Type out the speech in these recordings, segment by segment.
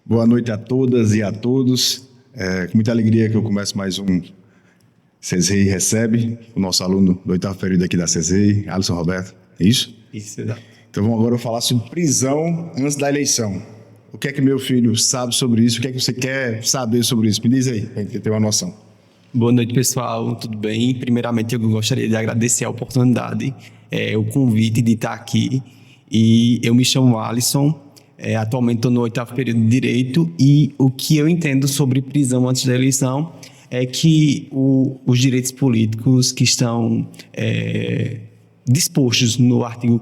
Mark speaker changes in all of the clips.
Speaker 1: Boa noite a todas e a todos. Com muita alegria que eu começo mais um CESEI Recebe, o nosso aluno do 8º período aqui da CESEI, Alisson Roberto. É isso?
Speaker 2: Isso, exato.
Speaker 1: Então vamos agora falar sobre prisão antes da eleição. O que é que meu filho sabe sobre isso? O que é que você quer saber sobre isso? Me diz aí, para a gente ter uma noção.
Speaker 2: Boa noite, pessoal. Tudo bem? Primeiramente, eu gostaria de agradecer a oportunidade, o convite de estar aqui. E eu me chamo Alisson, atualmente estou no 8º período de Direito, e o que eu entendo sobre prisão antes da eleição é que os direitos políticos que estão dispostos no artigo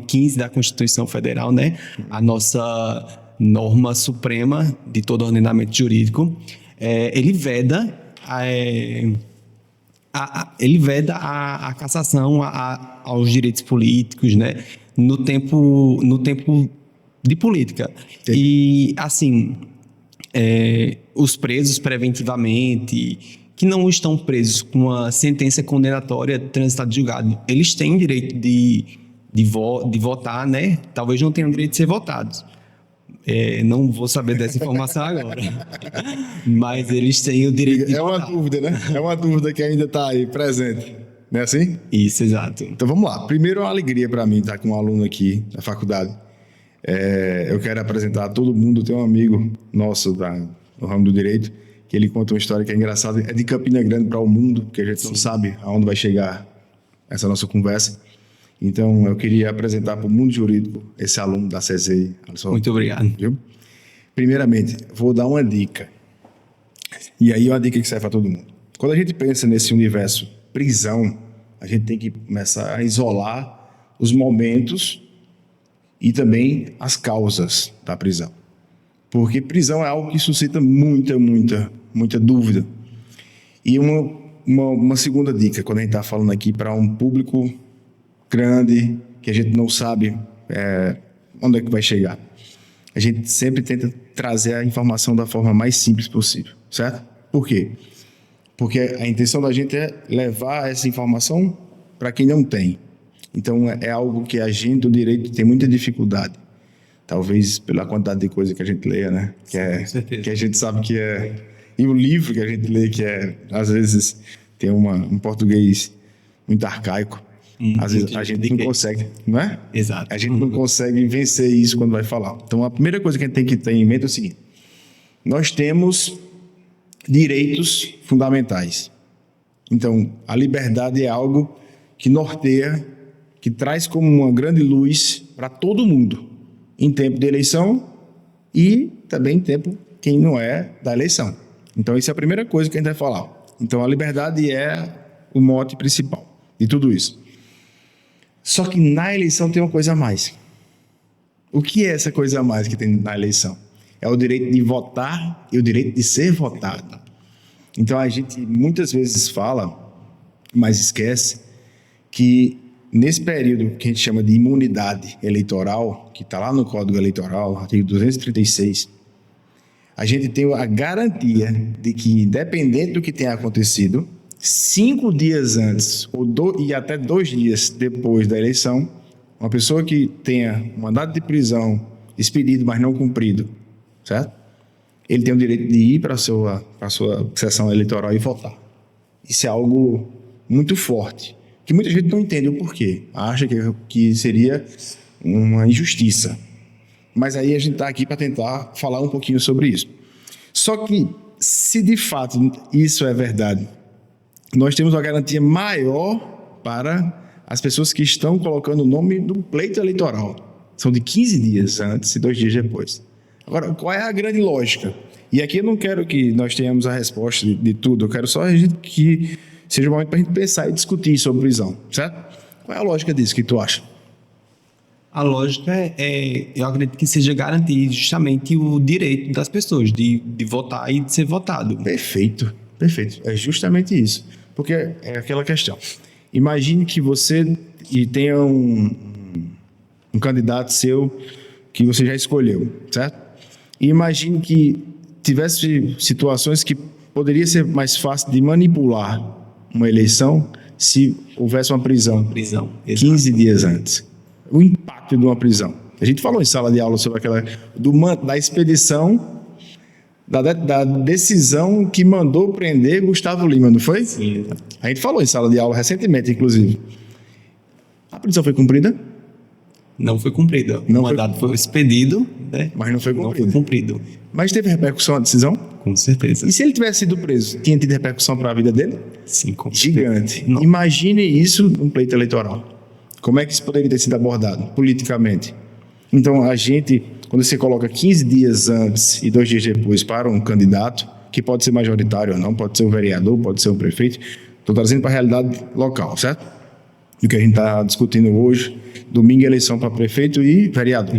Speaker 2: 15 da Constituição Federal, né? A nossa norma suprema de todo ordenamento jurídico, ele veda a cassação aos direitos políticos, né? No tempo de política. E, assim, os presos preventivamente, que não estão presos com uma sentença condenatória transitada de julgado, eles têm direito de votar, né? Talvez não tenham direito de ser votados. Não vou saber dessa informação agora. Mas eles têm o direito de votar.
Speaker 1: É uma dúvida, né? É uma dúvida que ainda está aí presente. Não é assim?
Speaker 2: Isso, exato.
Speaker 1: Então vamos lá. Primeiro é uma alegria para mim estar com um aluno aqui da faculdade. Eu quero apresentar a todo mundo. Tem um amigo nosso no ramo do direito que ele conta uma história que é engraçada. É de Campina Grande para o mundo, porque a gente não sabe aonde vai chegar essa nossa conversa. Então, eu queria apresentar para o mundo jurídico esse aluno da CESEI.
Speaker 2: Muito obrigado.
Speaker 1: Viu? Primeiramente, vou dar uma dica. E aí, uma dica que serve para todo mundo. Quando a gente pensa nesse universo prisão, a gente tem que começar a isolar os momentos e também as causas da prisão. Porque prisão é algo que suscita muita dúvida. E uma segunda dica, quando a gente está falando aqui para um público grande, que a gente não sabe onde é que vai chegar. A gente sempre tenta trazer a informação da forma mais simples possível, certo? Por quê? Porque a intenção da gente é levar essa informação para quem não tem. Então, é algo que a gente do direito tem muita dificuldade. Talvez pela quantidade de coisa que a gente leia, né? Que a gente sabe que é... E o livro que a gente lê, que às vezes tem um português muito arcaico. Às vezes a gente não consegue, não é?
Speaker 2: Exato.
Speaker 1: A gente não consegue vencer isso quando vai falar. Então, a primeira coisa que a gente tem que ter em mente é o seguinte: nós temos direitos fundamentais. Então, a liberdade é algo que norteia, que traz como uma grande luz para todo mundo, em tempo de eleição e também em tempo quem não é da eleição. Então, essa é a primeira coisa que a gente vai falar. Então, a liberdade é o mote principal de tudo isso. Só que na eleição tem uma coisa a mais. O que é essa coisa a mais que tem na eleição? É o direito de votar e o direito de ser votado. Então a gente muitas vezes fala, mas esquece, que nesse período que a gente chama de imunidade eleitoral, que está lá no Código Eleitoral, artigo 236, a gente tem a garantia de que, independente do que tenha acontecido, 5 dias antes e até 2 dias depois da eleição, uma pessoa que tenha um mandado de prisão expedido, mas não cumprido, certo? Ele tem o direito de ir para a sua sessão eleitoral e votar. Isso é algo muito forte, que muita gente não entende o porquê. Acha que seria uma injustiça. Mas aí a gente está aqui para tentar falar um pouquinho sobre isso. Só que, se de fato isso é verdade, nós temos uma garantia maior para as pessoas que estão colocando o nome no pleito eleitoral. São de 15 dias antes e 2 dias depois. Agora, qual é a grande lógica? E aqui eu não quero que nós tenhamos a resposta de tudo, eu quero só que seja um momento para a gente pensar e discutir sobre prisão, certo? Qual é a lógica disso que tu acha?
Speaker 2: A lógica eu acredito que seja garantir justamente o direito das pessoas de votar e de ser votado.
Speaker 1: Perfeito. É justamente isso. Porque é aquela questão. Imagine que você tenha um candidato seu que você já escolheu, certo? E imagine que tivesse situações que poderia ser mais fácil de manipular uma eleição se houvesse uma prisão 15 dias antes. O impacto de uma prisão. A gente falou em sala de aula sobre aquela da expedição, da decisão que mandou prender Gustavo Lima, não foi?
Speaker 2: Sim.
Speaker 1: A gente falou em sala de aula recentemente, inclusive. A prisão foi cumprida?
Speaker 2: Não foi cumprida.
Speaker 1: Não
Speaker 2: O
Speaker 1: foi
Speaker 2: mandato foi expedido, né?
Speaker 1: Mas não foi
Speaker 2: Não
Speaker 1: cumprido.
Speaker 2: foi cumprido.
Speaker 1: Mas teve repercussão a decisão?
Speaker 2: Com certeza.
Speaker 1: E se ele tivesse sido preso, tinha tido repercussão para a vida dele?
Speaker 2: Sim, com certeza.
Speaker 1: Gigante.
Speaker 2: Não.
Speaker 1: Imagine isso num pleito eleitoral. Como é que isso poderia ter sido abordado politicamente? Então, a gente, quando você coloca 15 dias antes e 2 dias depois para um candidato, que pode ser majoritário ou não, pode ser um vereador, pode ser um prefeito, estou trazendo para a realidade local, certo? O que a gente está discutindo hoje, domingo é eleição para prefeito e vereador.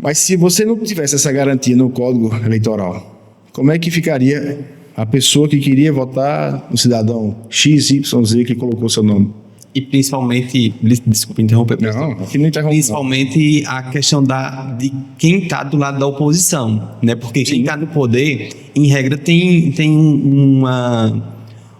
Speaker 1: Mas se você não tivesse essa garantia no Código Eleitoral, como é que ficaria a pessoa que queria votar no cidadão XYZ que colocou seu nome?
Speaker 2: E principalmente, desculpa interromper,
Speaker 1: Não, aqui não interrompe.
Speaker 2: principalmente a questão de quem está do lado da oposição, né? Porque quem está no poder, em regra, tem uma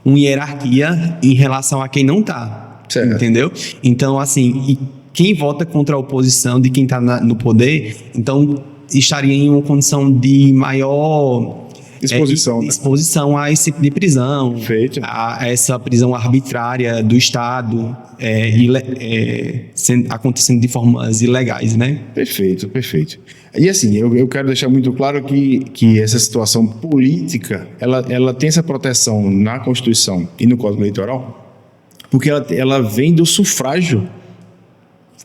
Speaker 2: hierarquia em relação a quem não está, entendeu? Então, assim, e quem vota contra a oposição de quem está no poder, então estaria em uma condição de maior exposição a esse tipo de prisão, a essa prisão arbitrária do Estado, acontecendo de formas ilegais, né?
Speaker 1: Perfeito. E assim, eu quero deixar muito claro que essa situação política, ela tem essa proteção na Constituição e no Código Eleitoral, porque ela vem do sufrágio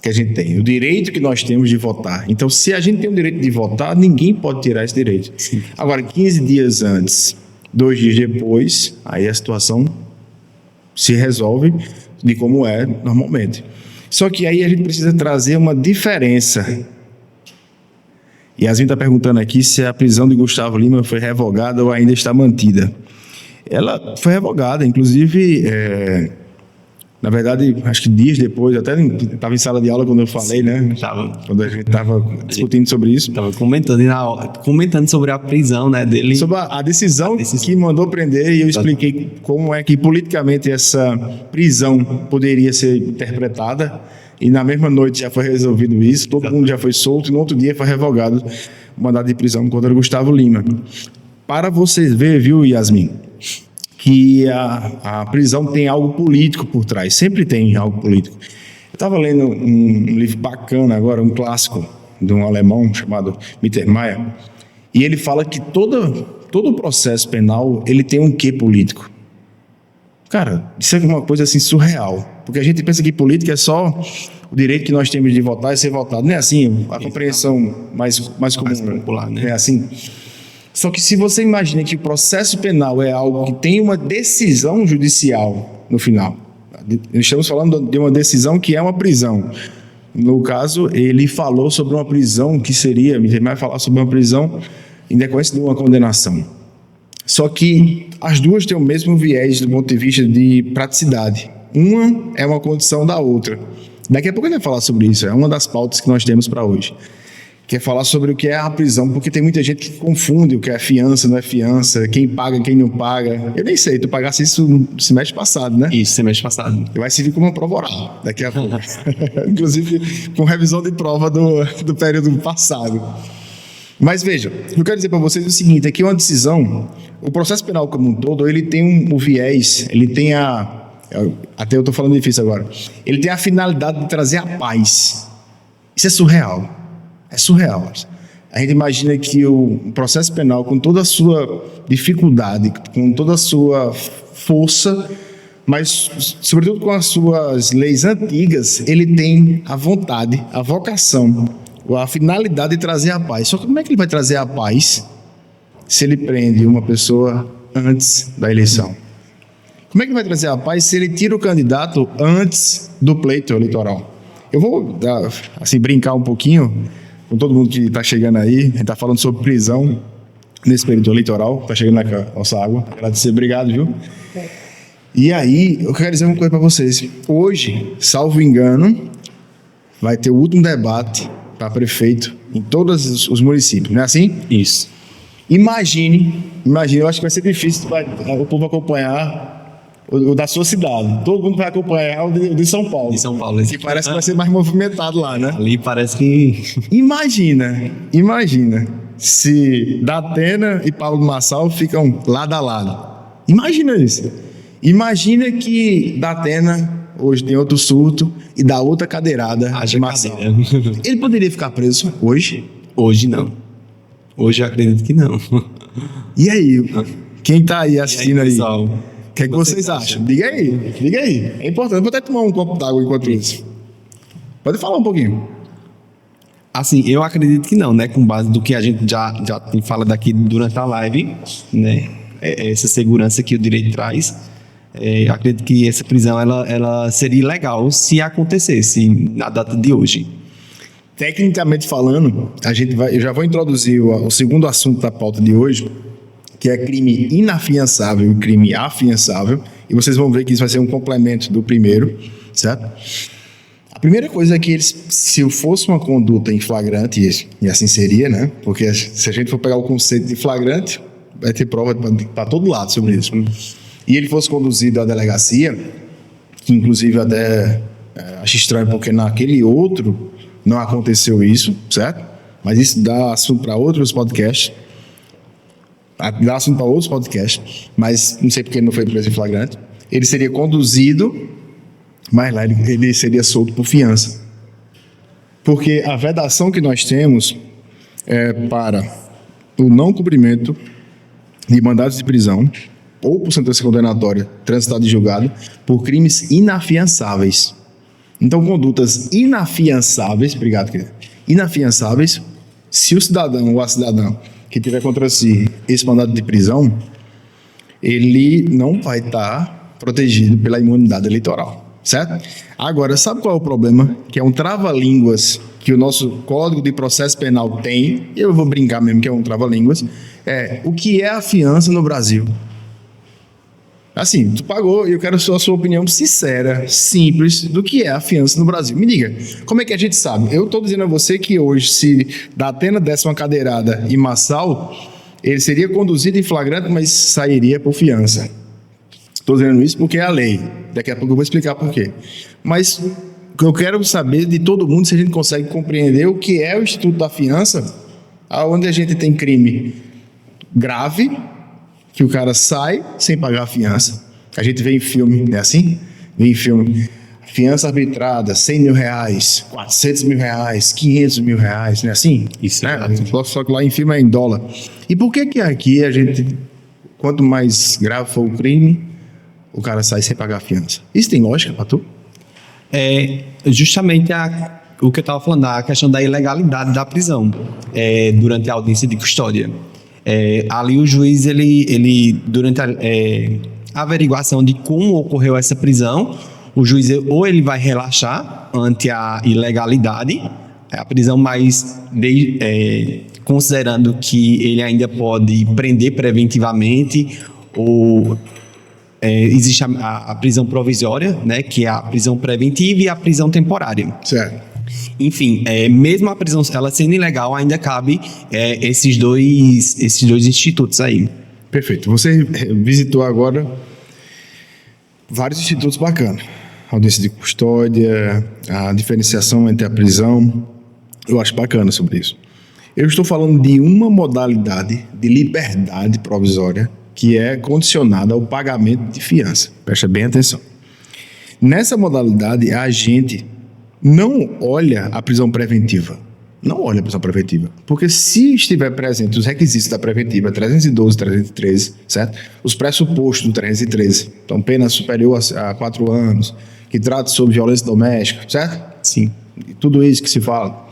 Speaker 1: que a gente tem, o direito que nós temos de votar. Então, se a gente tem o direito de votar, ninguém pode tirar esse direito. Sim. Agora, 15 dias antes, 2 dias depois, aí a situação se resolve de como é normalmente. Só que aí a gente precisa trazer uma diferença. E Yasmin está perguntando aqui se a prisão de Gustavo Lima foi revogada ou ainda está mantida. Ela foi revogada, inclusive... Na verdade, acho que dias depois, até estava em sala de aula quando eu falei, né? Quando a gente estava discutindo sobre isso.
Speaker 2: Estava comentando sobre a prisão, né, dele.
Speaker 1: Sobre a decisão que mandou prender, e eu expliquei como é que politicamente essa prisão poderia ser interpretada. E na mesma noite já foi resolvido isso, todo mundo já foi solto, e no outro dia foi revogado o mandado de prisão contra Gustavo Lima. Para vocês verem, viu, Yasmin, que a prisão tem algo político por trás, sempre tem algo político. Eu estava lendo um livro bacana agora, um clássico de um alemão chamado Mittermeier, e ele fala que todo o processo penal ele tem um quê político. Cara, isso é uma coisa assim surreal, porque a gente pensa que política é só o direito que nós temos de votar e ser votado. Não é assim, a compreensão mais comum,
Speaker 2: popular, né?
Speaker 1: É assim. Só que se você imagina que o processo penal é algo que tem uma decisão judicial no final, estamos falando de uma decisão que é uma prisão. No caso, ele falou sobre uma prisão que seria, vai falar sobre uma prisão em decorrência de uma condenação. Só que as duas têm o mesmo viés do ponto de vista de praticidade. Uma é uma condição da outra. Daqui a pouco a gente vai falar sobre isso, é uma das pautas que nós temos para hoje. Quer falar sobre o que é a prisão, porque tem muita gente que confunde o que é fiança, não é fiança, quem paga, quem não paga. Eu nem sei, tu pagasse isso no semestre passado, né?
Speaker 2: Isso, semestre passado.
Speaker 1: Vai servir como uma prova oral daqui a pouco. Inclusive com revisão de prova do período passado. Mas veja, o que eu quero dizer para vocês é o seguinte, é que uma decisão, o processo penal como um todo, ele tem um viés, ele tem até eu estou falando difícil agora, ele tem a finalidade de trazer a paz. Isso é surreal. É surreal. A gente imagina que o processo penal, com toda a sua dificuldade, com toda a sua força, mas sobretudo com as suas leis antigas, ele tem a vontade, a vocação, a finalidade de trazer a paz. Só que como é que ele vai trazer a paz se ele prende uma pessoa antes da eleição? Como é que ele vai trazer a paz se ele tira o candidato antes do pleito eleitoral? Eu vou assim, brincar um pouquinho com todo mundo que está chegando aí. A gente está falando sobre prisão nesse período eleitoral. Está chegando na nossa água. Agradecer, obrigado, viu? E aí, eu quero dizer uma coisa para vocês. Hoje, salvo engano, vai ter o último debate para prefeito em todos os municípios, não é assim?
Speaker 2: Isso.
Speaker 1: Imagine, eu acho que vai ser difícil o povo acompanhar O da sua cidade. Todo mundo vai acompanhar o de São Paulo.
Speaker 2: De São Paulo.
Speaker 1: Que parece que vai ser mais movimentado lá, né?
Speaker 2: Ali parece que...
Speaker 1: Imagina se Datena e Pablo Marçal ficam lado a lado. Imagina isso. Imagina que Datena hoje tem outro surto e dá outra cadeirada de Marçal. Ele poderia ficar preso hoje?
Speaker 2: Hoje não. Hoje eu acredito que não.
Speaker 1: E aí? Quem tá aí assistindo aí?
Speaker 2: Pessoal?
Speaker 1: O que é que vocês acham? Diga aí. É importante. Vou até tomar um copo d'água enquanto isso. Pode falar um pouquinho.
Speaker 2: Assim, eu acredito que não, né? Com base do que a gente já fala daqui durante a live, né? Essa segurança que o direito traz. Acredito que essa prisão ela seria ilegal se acontecesse na data de hoje.
Speaker 1: Tecnicamente falando, eu já vou introduzir o segundo assunto da pauta de hoje, que é crime inafiançável e crime afiançável, e vocês vão ver que isso vai ser um complemento do primeiro, certo? A primeira coisa é que se fosse uma conduta em flagrante, e assim seria, né? Porque se a gente for pegar o conceito de flagrante, vai ter prova para todo lado sobre isso. E ele fosse conduzido à delegacia, que inclusive até acho estranho, porque naquele outro não aconteceu isso, certo? Mas isso dá assunto para outros podcasts. Mas não sei porque ele não foi preso em flagrante. Ele seria conduzido, mas lá ele seria solto por fiança. Porque a vedação que nós temos é para o não cumprimento de mandados de prisão ou por sentença condenatória transitada e julgado por crimes inafiançáveis. Então, condutas inafiançáveis, obrigado, querido, inafiançáveis, se o cidadão ou a cidadã que tiver contra si esse mandado de prisão, ele não vai estar protegido pela imunidade eleitoral, certo? Agora, sabe qual é o problema? Que é um trava-línguas que o nosso Código de Processo Penal tem, eu vou brincar mesmo que é um trava-línguas, o que é a fiança no Brasil? Assim, tu pagou e eu quero a sua opinião sincera, simples, do que é a fiança no Brasil. Me diga, como é que a gente sabe? Eu estou dizendo a você que hoje, se Datena desse uma cadeirada em Marçal, ele seria conduzido em flagrante, mas sairia por fiança. Estou dizendo isso porque é a lei. Daqui a pouco eu vou explicar por quê. Mas eu quero saber de todo mundo se a gente consegue compreender o que é o Instituto da Fiança, onde a gente tem crime grave, que o cara sai sem pagar a fiança. A gente vê em filme, não é assim? Vê em filme, fiança arbitrada, 100 mil reais, 400 mil reais, 500 mil reais, não é assim?
Speaker 2: Isso,
Speaker 1: né? Só que lá em filme é em dólar. E por que aqui a gente, quanto mais grave for o crime, o cara sai sem pagar a fiança? Isso tem lógica para tu?
Speaker 2: É justamente o que eu estava falando, a questão da ilegalidade da prisão durante a audiência de custódia. Ali o juiz, ele durante a averiguação de como ocorreu essa prisão, o juiz ou ele vai relaxar ante a ilegalidade, a prisão, mas considerando que ele ainda pode prender preventivamente, ou existe a prisão provisória, né, que é a prisão preventiva e a prisão temporária.
Speaker 1: Certo.
Speaker 2: Enfim, mesmo a prisão ela sendo ilegal, ainda cabe esses dois institutos aí.
Speaker 1: Perfeito. Você visitou agora vários institutos bacanas. Audiência de custódia, a diferenciação entre a prisão. Eu acho bacana sobre isso. Eu estou falando de uma modalidade de liberdade provisória que é condicionada ao pagamento de fiança. Presta bem atenção. Nessa modalidade, a gente não olha a prisão preventiva. Não olha a prisão preventiva. Porque se estiver presente os requisitos da preventiva 312, 313, certo? Os pressupostos do 313, então pena superior a 4 anos, que trata sobre violência doméstica, certo?
Speaker 2: Sim.
Speaker 1: E tudo isso que se fala.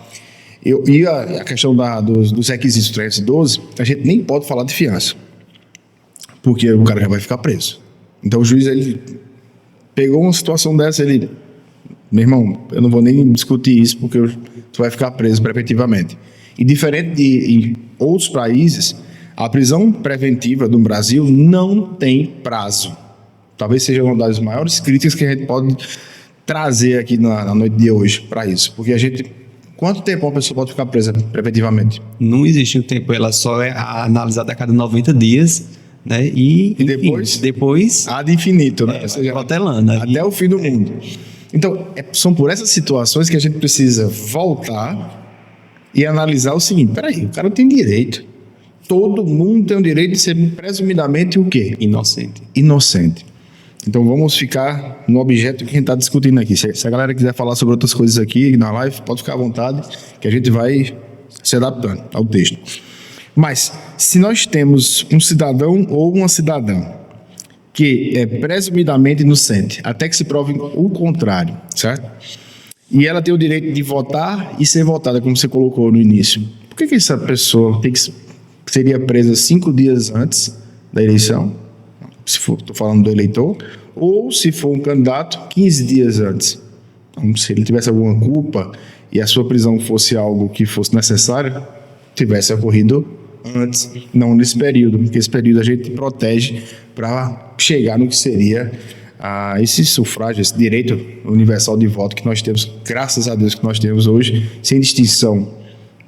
Speaker 1: E a questão dos requisitos 312, a gente nem pode falar de fiança. Porque o cara já vai ficar preso. Então o juiz, ele pegou uma situação dessa, ele... Meu irmão, eu não vou nem discutir isso porque tu vai ficar preso preventivamente. E diferente de em outros países, a prisão preventiva do Brasil não tem prazo. Talvez seja uma das maiores críticas que a gente pode trazer aqui na noite de hoje para isso. Porque a gente... Quanto tempo uma pessoa pode ficar presa preventivamente?
Speaker 2: Não existe um tempo, ela só é analisada a cada 90 dias, né? E
Speaker 1: depois?
Speaker 2: Depois
Speaker 1: Ad infinito, né? Ou seja,
Speaker 2: protelando.
Speaker 1: até o fim do mundo. Então, são por essas situações que a gente precisa voltar e analisar o seguinte: peraí, o cara tem direito. Todo mundo tem o direito de ser presumidamente o quê?
Speaker 2: Inocente.
Speaker 1: Inocente. Então vamos ficar no objeto que a gente está discutindo aqui. Se a galera quiser falar sobre outras coisas aqui na live, pode ficar à vontade, que a gente vai se adaptando ao texto. Mas, se nós temos um cidadão ou uma cidadã que é presumidamente inocente, até que se prove o contrário, certo? E ela tem o direito de votar e ser votada, como você colocou no início. Por que essa pessoa seria presa 5 dias antes da eleição? Se for, estou falando do eleitor, ou se for um candidato, 15 dias antes. Então, se ele tivesse alguma culpa e a sua prisão fosse algo que fosse necessário, tivesse ocorrido antes, não nesse período, porque esse período a gente protege para chegar no que seria esse sufrágio, esse direito universal de voto que nós temos, graças a Deus que nós temos hoje, sem distinção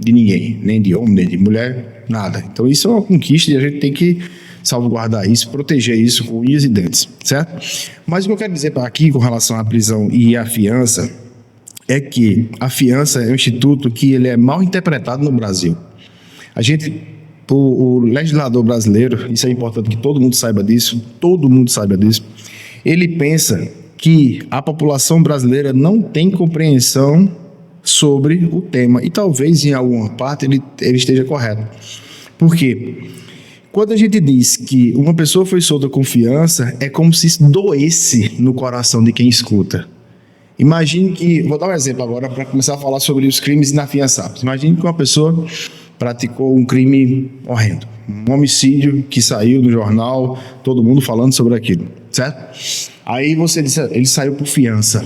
Speaker 1: de ninguém, nem de homem, nem de mulher, nada. Então isso é uma conquista e a gente tem que salvaguardar isso, proteger isso com unhas e dentes, certo? Mas o que eu quero dizer aqui com relação à prisão e à fiança é que a fiança é um instituto que ele é mal interpretado no Brasil. O legislador brasileiro, isso é importante que todo mundo saiba disso, ele pensa que a população brasileira não tem compreensão sobre o tema, e talvez em alguma parte ele esteja correto. Por quê? Quando a gente diz que uma pessoa foi solta com fiança, é como se isso doesse no coração de quem escuta. Imagine que, vou dar um exemplo agora para começar a falar sobre os crimes inafiançáveis. Imagine que uma pessoa praticou um crime horrendo, um homicídio que saiu no jornal, todo mundo falando sobre aquilo, certo? Aí você disse, ele saiu por fiança.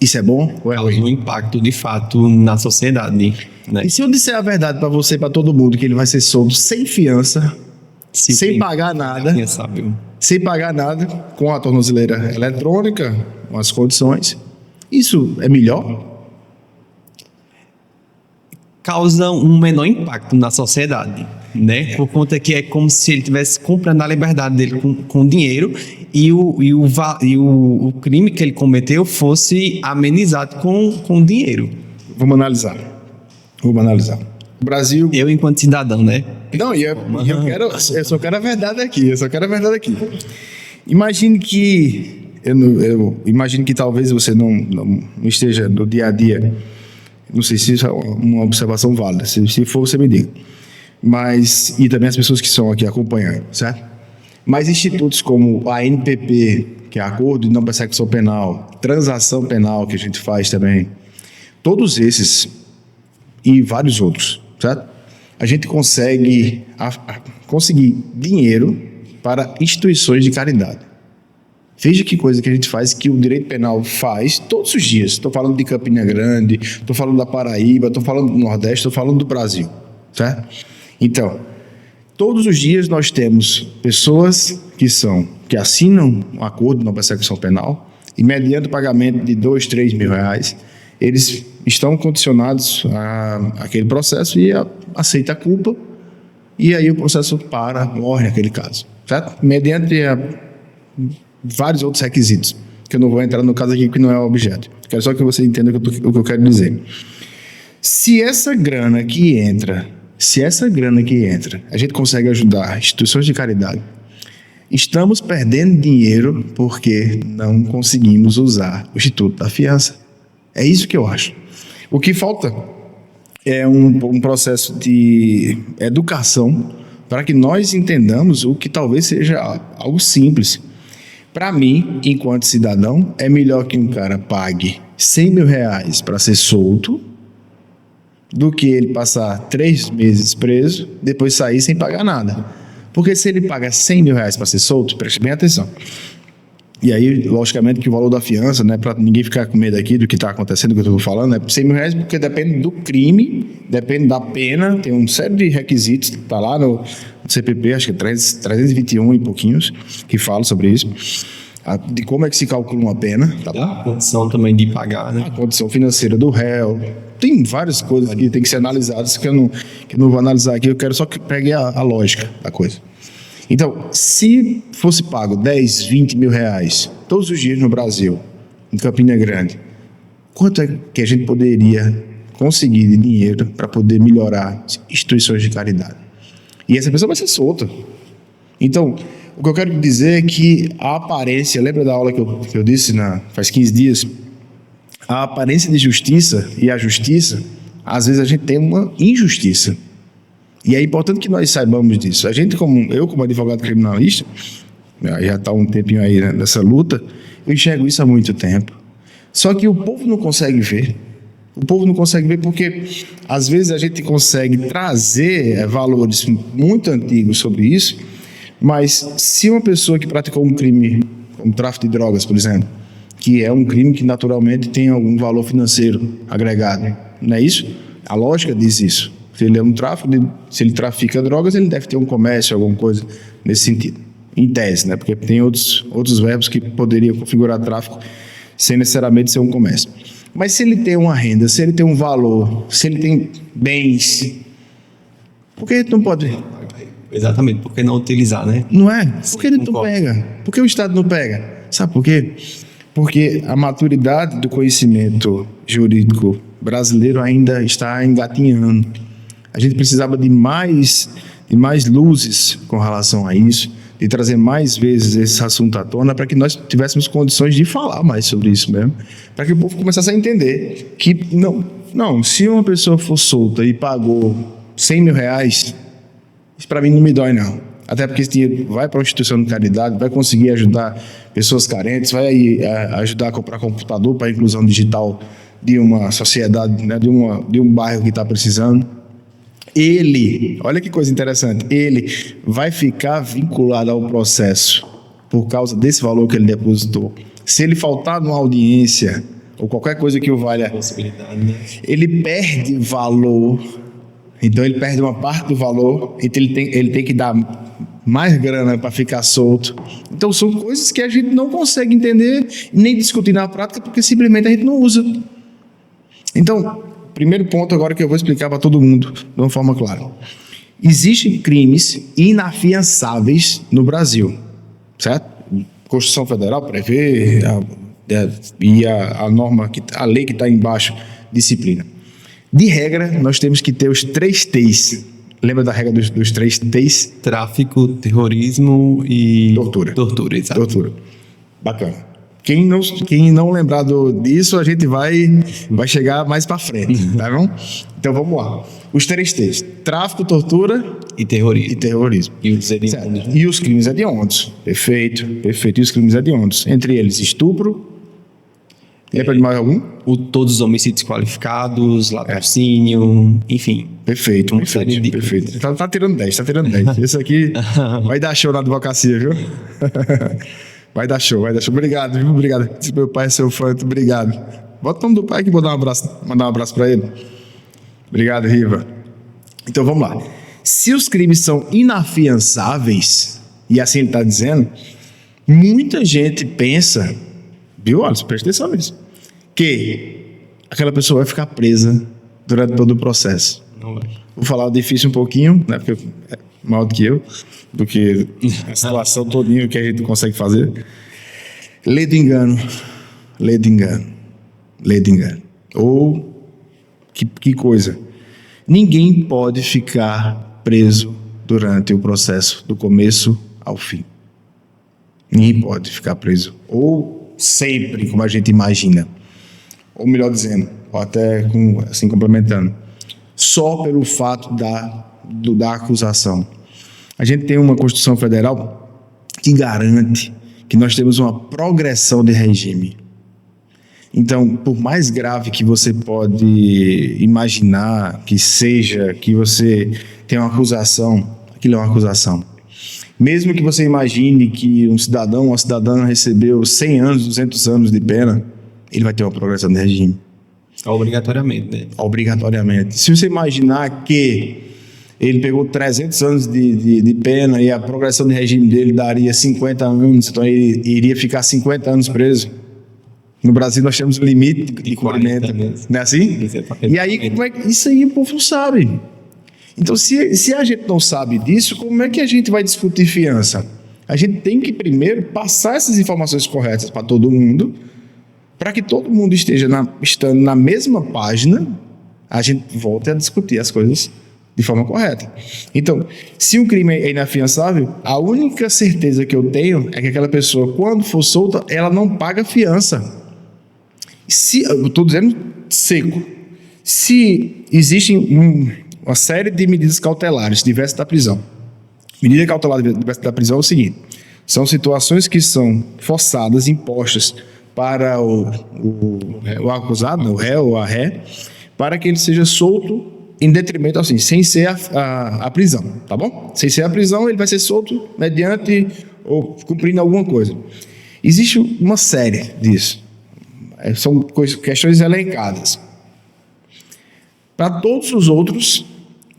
Speaker 1: Isso é bom ou é ruim?
Speaker 2: Um impacto de fato na sociedade, né?
Speaker 1: E se eu disser a verdade para você, para todo mundo, que ele vai ser solto sem fiança, sem pagar nada, sem pagar nada, com a tornozeleira eletrônica, com as condições, isso é melhor?
Speaker 2: Causa um menor impacto na sociedade, né? Por conta que é como se ele estivesse comprando a liberdade dele com dinheiro e o crime que ele cometeu fosse amenizado com dinheiro.
Speaker 1: Vamos analisar. O Brasil...
Speaker 2: Eu, enquanto cidadão, né?
Speaker 1: Não, eu só quero a verdade aqui. Imagine que... Eu imagino que talvez você não esteja no dia a dia. Não sei se isso é uma observação válida. Se for, você me diga. Mas, e também as pessoas que estão aqui acompanhando, certo? Mas institutos como a ANPP, que é Acordo de Não Persecução Penal, Transação Penal, que a gente faz também, todos esses e vários outros, certo? A gente consegue conseguir dinheiro para instituições de caridade. Veja que coisa que a gente faz, que o direito penal faz todos os dias. Estou falando de Campina Grande, estou falando da Paraíba, estou falando do Nordeste, estou falando do Brasil, certo? Então, todos os dias nós temos pessoas que assinam um acordo de não persecução penal e, mediante o pagamento de 2, 3 mil reais, eles estão condicionados àquele processo e aceitam a culpa, e aí o processo morre naquele caso, certo? Mediante vários outros requisitos, que eu não vou entrar no caso aqui, que não é o objeto. Quero só que você entenda o que eu quero dizer. Se essa grana que entra, a gente consegue ajudar instituições de caridade, estamos perdendo dinheiro porque não conseguimos usar o Instituto da Fiança. É isso que eu acho. O que falta é um processo de educação para que nós entendamos o que talvez seja algo simples. Para mim, enquanto cidadão, é melhor que um cara pague 100 mil reais para ser solto do que ele passar 3 meses preso, depois sair sem pagar nada. Porque se ele paga 100 mil reais para ser solto, preste bem atenção. E aí, logicamente, que o valor da fiança, né, para ninguém ficar com medo aqui do que está acontecendo, do que eu estou falando, é 100 mil reais, porque depende do crime, depende da pena, tem uma série de requisitos, está lá no CPP, acho que é 321 e pouquinhos, que falam sobre isso, de como é que se calcula uma pena. Tá bom?
Speaker 2: A condição também de pagar, né?
Speaker 1: A condição financeira do réu. Tem várias coisas que tem que ser analisadas, que eu não vou analisar aqui, eu quero só que pegue a lógica da coisa. Então, se fosse pago 10, 20 mil reais todos os dias no Brasil, em Campina Grande, quanto é que a gente poderia conseguir de dinheiro para poder melhorar instituições de caridade? E essa pessoa vai ser solta. Então, o que eu quero dizer é que a aparência, lembra da aula que eu disse faz 15 dias? A aparência de justiça e a justiça, às vezes a gente tem uma injustiça. E é importante que nós saibamos disso. Eu como advogado criminalista, já está um tempinho aí nessa luta, eu enxergo isso há muito tempo. Só que o povo não consegue ver. O povo não consegue ver porque, às vezes, a gente consegue trazer valores muito antigos sobre isso, mas se uma pessoa que praticou um crime, como tráfico de drogas, por exemplo, que é um crime que naturalmente tem algum valor financeiro agregado, não é isso? A lógica diz isso. Se ele é um tráfico, se ele trafica drogas, ele deve ter um comércio, alguma coisa nesse sentido. Em tese, né? Porque tem outros verbos que poderiam configurar tráfico sem necessariamente ser um comércio. Mas se ele tem uma renda, se ele tem um valor, se ele tem bens, por que a gente não pode?
Speaker 2: Exatamente, por que não utilizar, né?
Speaker 1: Não é? Por que ele não pega? Por que o Estado não pega? Sabe por quê? Porque a maturidade do conhecimento jurídico brasileiro ainda está engatinhando. A gente precisava de mais luzes com relação a isso, de trazer mais vezes esse assunto à tona para que nós tivéssemos condições de falar mais sobre isso mesmo, para que o povo começasse a entender que não, se uma pessoa for solta e pagou 100 mil reais, isso para mim não me dói não, até porque esse dinheiro vai para uma instituição de caridade, vai conseguir ajudar pessoas carentes, vai ajudar a comprar computador para a inclusão digital de uma sociedade, né, de um bairro que está precisando. Olha que coisa interessante, ele vai ficar vinculado ao processo por causa desse valor que ele depositou. Se ele faltar numa audiência ou qualquer coisa que o valha, ele perde valor. Então ele perde uma parte do valor, então ele tem que dar mais grana para ficar solto. Então são coisas que a gente não consegue entender nem discutir na prática porque simplesmente a gente não usa. Então, primeiro ponto agora que eu vou explicar para todo mundo de uma forma clara. Existem crimes inafiançáveis no Brasil, certo? A Constituição Federal prevê e a norma, a lei que está embaixo, disciplina. De regra, nós temos que ter os 3 T's. Lembra da regra dos 3 T's?
Speaker 2: Tráfico, terrorismo e...
Speaker 1: Tortura,
Speaker 2: exato.
Speaker 1: Tortura. Bacana. Quem não lembrar disso, a gente vai chegar mais para frente, tá bom? Então vamos lá. Os 3 T's: tráfico, tortura
Speaker 2: e terrorismo.
Speaker 1: E os hediondos. E os crimes hediondos. Perfeito. E os crimes hediondos. Entre eles, estupro. Lembra de mais algum?
Speaker 2: Todos os homicídios qualificados, latrocínio, enfim.
Speaker 1: Perfeito. Tá tirando 10. Esse aqui vai dar show na advocacia, viu? Vai dar show. Obrigado, viu? Obrigado. Se meu pai é seu fã, muito obrigado. Bota o nome do pai aqui, vou mandar um abraço para ele. Obrigado, Riva. Então, vamos lá. Se os crimes são inafiançáveis, e assim ele está dizendo, muita gente pensa, viu, Alisson, presta atenção nisso, que aquela pessoa vai ficar presa durante todo o processo.
Speaker 2: Não vai.
Speaker 1: Vou falar difícil um pouquinho, né, porque é maior do que a situação todinha que a gente consegue fazer. Lei do engano. Ou, que coisa, ninguém pode ficar preso durante o processo do começo ao fim. Ninguém pode ficar preso. Ou sempre, como a gente imagina. Ou melhor dizendo, ou até assim complementando, só pelo fato da acusação. A gente tem uma Constituição Federal que garante que nós temos uma progressão de regime. Então, por mais grave que você pode imaginar que seja, que você tenha uma acusação, aquilo é uma acusação. Mesmo que você imagine que um cidadão ou uma cidadã recebeu 100 anos, 200 anos de pena, ele vai ter uma progressão de regime.
Speaker 2: Obrigatoriamente, né?
Speaker 1: Obrigatoriamente. Se você imaginar que ele pegou 300 anos de pena e a progressão de regime dele daria 50 anos, então ele iria ficar 50 anos preso. No Brasil nós temos um limite de cumprimento, não é assim? E aí, isso aí o povo não sabe. Então, se a gente não sabe disso, como é que a gente vai discutir fiança? A gente tem que primeiro passar essas informações corretas para todo mundo, para que todo mundo estando na mesma página, a gente volte a discutir as coisas de forma correta. Então, se um crime é inafiançável, a única certeza que eu tenho é que aquela pessoa, quando for solta, ela não paga fiança. Eu estou dizendo seco. Se existe uma série de medidas cautelares diversas da prisão. Medida cautelar diversa da prisão é o seguinte: são situações que são forçadas, impostas para o acusado, o réu ou a ré, para que ele seja solto em detrimento, assim, sem ser a prisão, tá bom? Sem ser a prisão, ele vai ser solto mediante ou cumprindo alguma coisa. Existe uma série disso. São questões elencadas. Para todos os outros,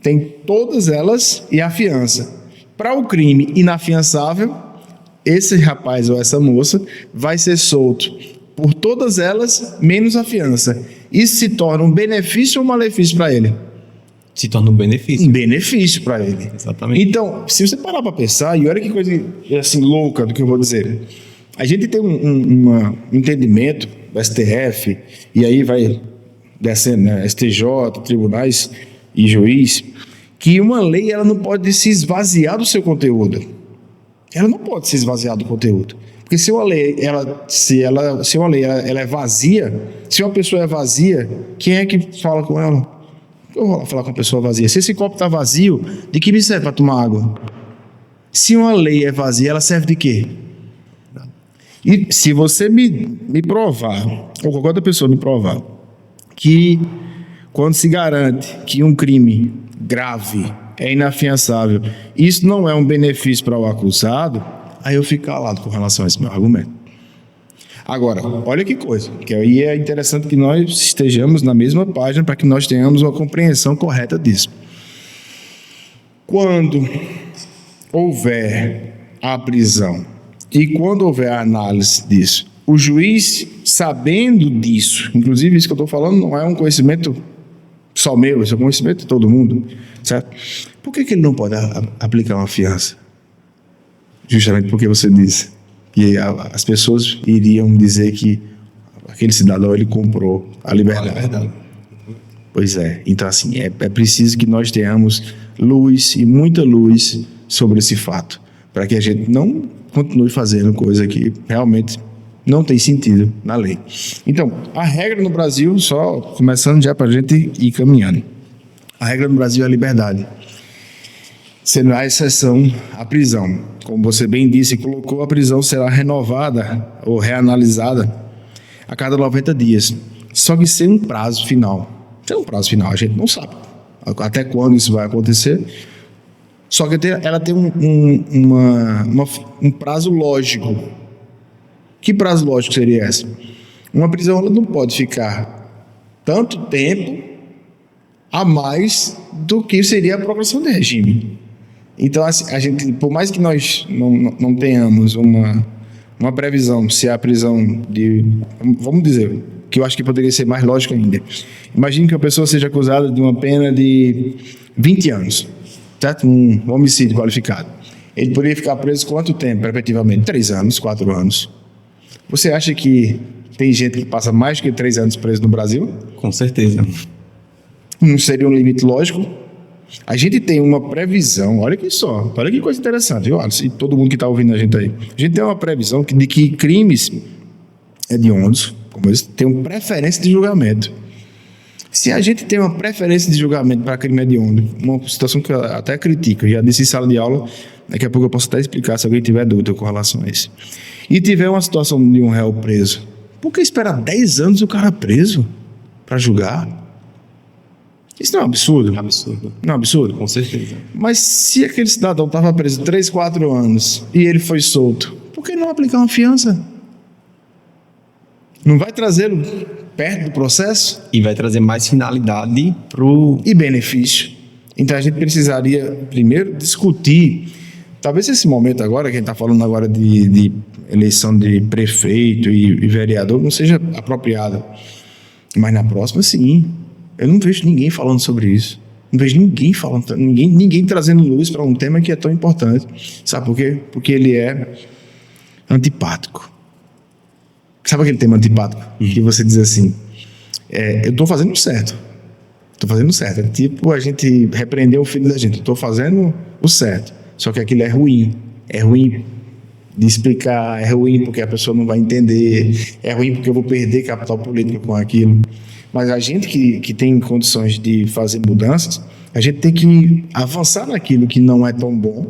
Speaker 1: tem todas elas e a fiança. Para o crime inafiançável, esse rapaz ou essa moça vai ser solto por todas elas, menos a fiança. Isso se torna um benefício ou um malefício para ele?
Speaker 2: Se torna um benefício.
Speaker 1: Um benefício para ele.
Speaker 2: Exatamente.
Speaker 1: Então, se você parar para pensar, e olha que coisa assim, louca do que eu vou dizer. A gente tem um entendimento do STF, e aí vai descendo, né, STJ, tribunais e juiz, que uma lei ela não pode se esvaziar do seu conteúdo. Ela não pode se esvaziar do conteúdo. Porque se uma lei ela é vazia, se uma pessoa é vazia, quem é que fala com ela? Eu vou falar com a pessoa vazia. Se esse copo está vazio, de que me serve para tomar água? Se uma lei é vazia, ela serve de quê? E se você me provar, ou qualquer outra pessoa me provar, que quando se garante que um crime grave é inafiançável, isso não é um benefício para o acusado, aí eu fico calado com relação a esse meu argumento. Agora, olha que coisa, que aí é interessante que nós estejamos na mesma página para que nós tenhamos uma compreensão correta disso. Quando houver a prisão e quando houver a análise disso, o juiz, sabendo disso, inclusive isso que eu estou falando não é um conhecimento só meu, isso é um conhecimento de todo mundo, certo? Por que ele não pode aplicar uma fiança? Justamente porque você disse que as pessoas iriam dizer que aquele cidadão ele comprou a liberdade. Pois é, então assim, é preciso que nós tenhamos luz e muita luz sobre esse fato, para que a gente não continue fazendo coisa que realmente não tem sentido na lei. Então, a regra no Brasil, só começando já para a gente ir caminhando, a regra no Brasil é a liberdade, sendo a exceção a prisão. Como você bem disse, colocou, a prisão será renovada ou reanalisada a cada 90 dias, só que sem um prazo final. Sem um prazo final, a gente não sabe até quando isso vai acontecer, só que ela tem um prazo lógico. Que prazo lógico seria esse? Uma prisão ela não pode ficar tanto tempo a mais do que seria a progressão de regime. Então, a gente, por mais que nós não tenhamos uma previsão se a prisão de... Vamos dizer, que eu acho que poderia ser mais lógico ainda. Imagine que a pessoa seja acusada de uma pena de 20 anos, certo? Um homicídio qualificado. Ele poderia ficar preso quanto tempo, perpetuamente? 3 anos, 4 anos. Você acha que tem gente que passa mais que 3 anos preso no Brasil?
Speaker 2: Com certeza.
Speaker 1: Não seria um limite lógico? A gente tem uma previsão, olha que coisa interessante, viu, Alisson? E todo mundo que está ouvindo a gente aí. A gente tem uma previsão de que crimes hediondos, como eles, têm uma preferência de julgamento. Se a gente tem uma preferência de julgamento para crime hediondo, uma situação que eu até critico, já disse em sala de aula, daqui a pouco eu posso até explicar se alguém tiver dúvida com relação a isso. E tiver uma situação de um réu preso, por que esperar 10 anos o cara preso para julgar? Isso não é um absurdo?
Speaker 2: Absurdo.
Speaker 1: Não é um absurdo?
Speaker 2: Com certeza.
Speaker 1: Mas se aquele cidadão estava preso 3, 4 anos e ele foi solto, por que não aplicar uma fiança? Não vai trazê-lo perto do processo?
Speaker 2: E vai trazer mais finalidade
Speaker 1: e benefício. Então a gente precisaria primeiro discutir, talvez esse momento agora, que a gente está falando agora de eleição de prefeito e vereador, não seja apropriado. Mas na próxima, sim. Eu não vejo ninguém falando sobre isso. Não vejo ninguém falando, ninguém trazendo luz para um tema que é tão importante. Sabe por quê? Porque ele é antipático. Sabe aquele tema antipático? Que você diz assim, eu estou fazendo certo. Estou fazendo certo. É tipo a gente repreender o filho da gente. Estou fazendo o certo. Só que aquilo é ruim. É ruim de explicar, é ruim porque a pessoa não vai entender, é ruim porque eu vou perder capital político com aquilo. Mas a gente que tem condições de fazer mudanças, a gente tem que avançar naquilo que não é tão bom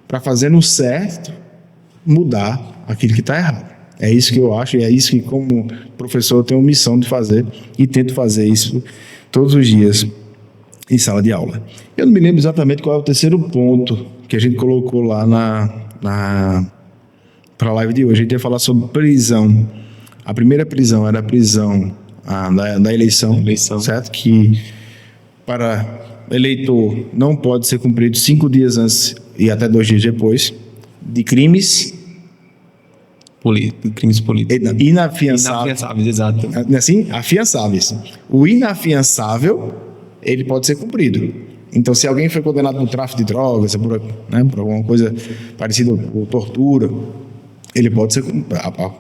Speaker 1: para fazer no certo mudar aquilo que está errado. É isso que eu acho e é isso que, como professor, eu tenho a missão de fazer e tento fazer isso todos os dias em sala de aula. Eu não me lembro exatamente qual é o terceiro ponto que a gente colocou lá para a live de hoje. A gente ia falar sobre prisão. A primeira prisão era a prisão da eleição, certo? Que para eleitor não pode ser cumprido 5 dias antes e até 2 dias depois de crimes
Speaker 2: políticos.
Speaker 1: Inafiançáveis,
Speaker 2: exato.
Speaker 1: Assim, afiançáveis. O inafiançável, ele pode ser cumprido. Então, se alguém foi condenado por tráfico de drogas, por alguma coisa parecida com tortura, ele pode ser,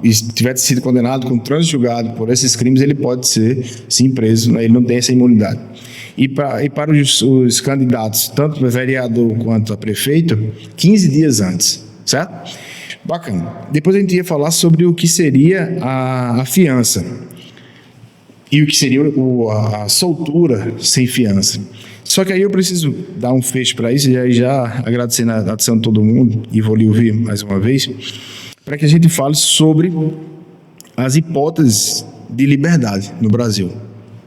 Speaker 1: e se tiver sido condenado com trânsito julgado por esses crimes, ele pode ser, sim, preso, né? Ele não tem essa imunidade. E para os candidatos, tanto para vereador quanto a prefeito, 15 dias antes, certo? Bacana. Depois a gente ia falar sobre o que seria a fiança e o que seria a soltura sem fiança. Só que aí eu preciso dar um fecho para isso, e aí já agradecendo a atenção de todo mundo, e vou lhe ouvir mais uma vez, para que a gente fale sobre as hipóteses de liberdade no Brasil.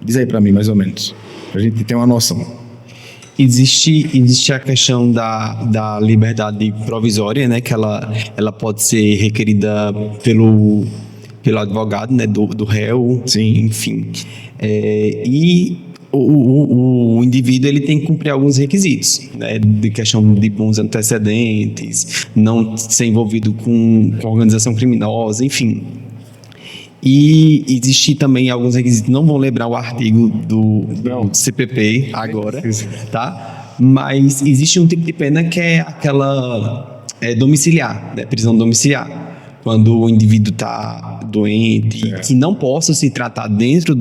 Speaker 1: Diz aí para mim, mais ou menos, para a gente ter uma noção.
Speaker 2: Existe a questão da liberdade provisória, né, que ela pode ser requerida pelo advogado, né, do réu, sim, enfim. E o indivíduo ele tem que cumprir alguns requisitos, né, de questão de bons antecedentes, não ser envolvido com organização criminosa, enfim. E existe também alguns requisitos, não vou lembrar o artigo do CPP agora, tá? Mas existe um tipo de pena que é aquela domiciliar, né? Prisão domiciliar. Quando o indivíduo está doente e que não possa se tratar dentro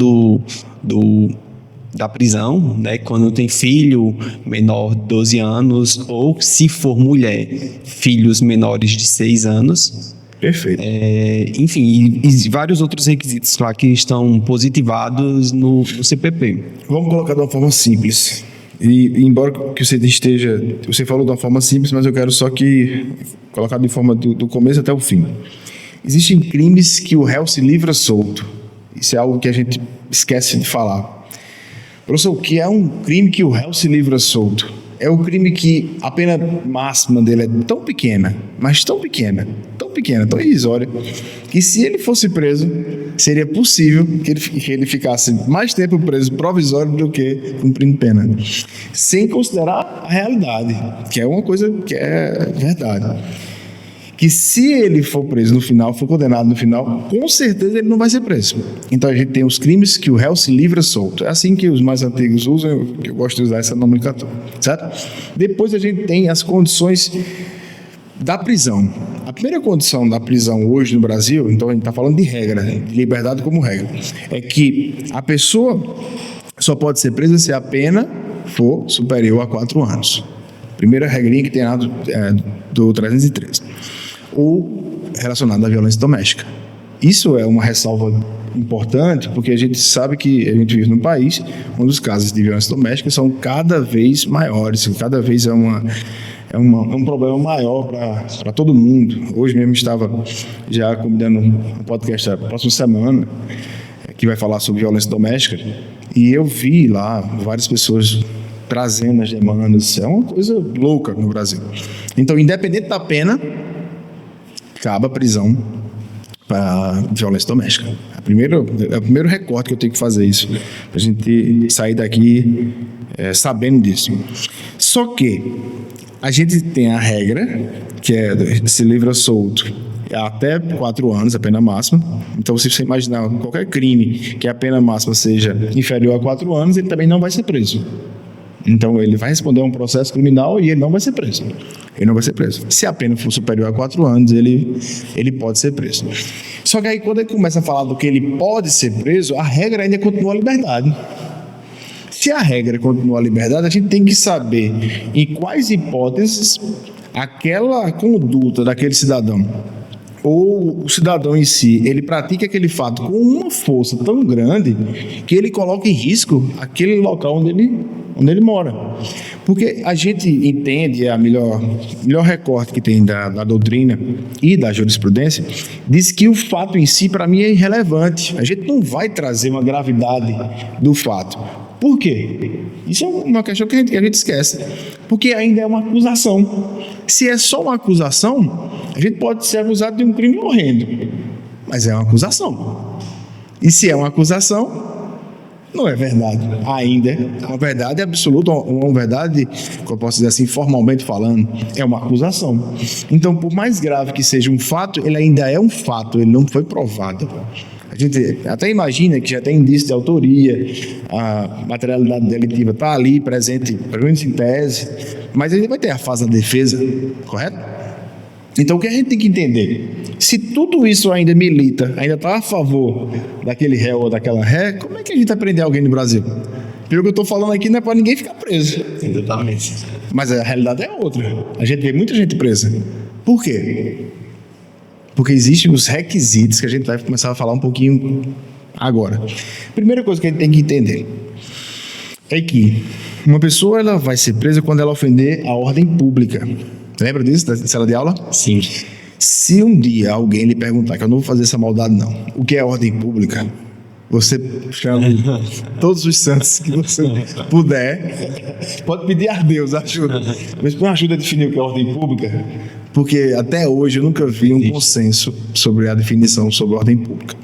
Speaker 2: da prisão, né? Quando tem filho menor de 12 anos ou, se for mulher, filhos menores de 6 anos.
Speaker 1: Perfeito.
Speaker 2: Enfim, e vários outros requisitos lá que estão positivados no CPP.
Speaker 1: Vamos colocar de uma forma simples. E embora que você falou de uma forma simples, mas eu quero só que colocar de forma do começo até o fim. Existem crimes que o réu se livra solto. Isso é algo que a gente esquece de falar. Professor, o que é um crime que o réu se livra solto? É o crime que a pena máxima dele é tão pequena, mas tão pequena, tão irrisória, que se ele fosse preso, seria possível que ele ficasse mais tempo preso provisório do que cumprindo pena. Sem considerar a realidade, que é uma coisa que é verdade. Que se ele for preso no final, for condenado no final, com certeza ele não vai ser preso. Então a gente tem os crimes que o réu se livra solto. É assim que os mais antigos usam, que eu gosto de usar essa nomenclatura, certo? Depois a gente tem as condições da prisão. A primeira condição da prisão hoje no Brasil, então a gente está falando de regra, de liberdade como regra, é que a pessoa só pode ser presa se a pena for superior a 4 anos. Primeira regrinha que tem lá do 313. Ou relacionado à violência doméstica. Isso é uma ressalva importante, porque a gente sabe que a gente vive num país onde os casos de violência doméstica são cada vez maiores, cada vez é um problema maior para todo mundo. Hoje mesmo estava já combinando um podcast a próxima semana, que vai falar sobre violência doméstica, e eu vi lá várias pessoas trazendo as demandas. É uma coisa louca no Brasil. Então, independente da pena, cabe a prisão para violência doméstica. É o primeiro recorte que eu tenho que fazer isso, para a gente sair daqui sabendo disso. Só que a gente tem a regra, que é se livra solto até 4 anos, a pena máxima. Então, se você imaginar qualquer crime que a pena máxima seja inferior a 4 anos, ele também não vai ser preso. Então, ele vai responder a um processo criminal e ele não vai ser preso. Ele não vai ser preso. Se a pena for superior a 4 anos, ele pode ser preso. Só que aí, quando ele começa a falar do que ele pode ser preso, a regra ainda continua a liberdade. Se a regra continua a liberdade, a gente tem que saber em quais hipóteses aquela conduta daquele cidadão ou o cidadão em si, ele pratica aquele fato com uma força tão grande que ele coloca em risco aquele local onde ele mora. Porque a gente entende, a melhor recorte que tem da doutrina e da jurisprudência, diz que o fato em si, para mim, é irrelevante. A gente não vai trazer uma gravidade do fato. Por quê? Isso é uma questão que a gente esquece. Porque ainda é uma acusação. Se é só uma acusação, a gente pode ser acusado de um crime horrendo. Mas é uma acusação. E se é uma acusação, não é verdade ainda. É uma verdade absoluta, uma verdade, que eu posso dizer assim, formalmente falando, é uma acusação. Então, por mais grave que seja um fato, ele ainda é um fato, ele não foi provado. A gente até imagina que já tem indício de autoria, a materialidade delitiva está ali presente, pelo menos em tese, mas ainda vai ter a fase da defesa, correto? Então, o que a gente tem que entender? Se tudo isso ainda milita, ainda está a favor daquele réu ou daquela ré, como é que a gente vai prender alguém no Brasil? Pelo que eu estou falando aqui, não é para ninguém ficar preso.
Speaker 2: Exatamente.
Speaker 1: Mas a realidade é outra. A gente vê muita gente presa. Por quê? Porque existem os requisitos que a gente vai começar a falar um pouquinho agora. Primeira coisa que a gente tem que entender é que uma pessoa ela vai ser presa quando ela ofender a ordem pública. Lembra disso, da sala de aula?
Speaker 2: Sim.
Speaker 1: Se um dia alguém lhe perguntar, que eu não vou fazer essa maldade não, o que é ordem pública? Você chama todos os santos que você puder. Pode pedir a Deus ajuda. Mas me ajuda a definir o que é ordem pública, porque até hoje eu nunca vi um consenso sobre a definição sobre ordem pública.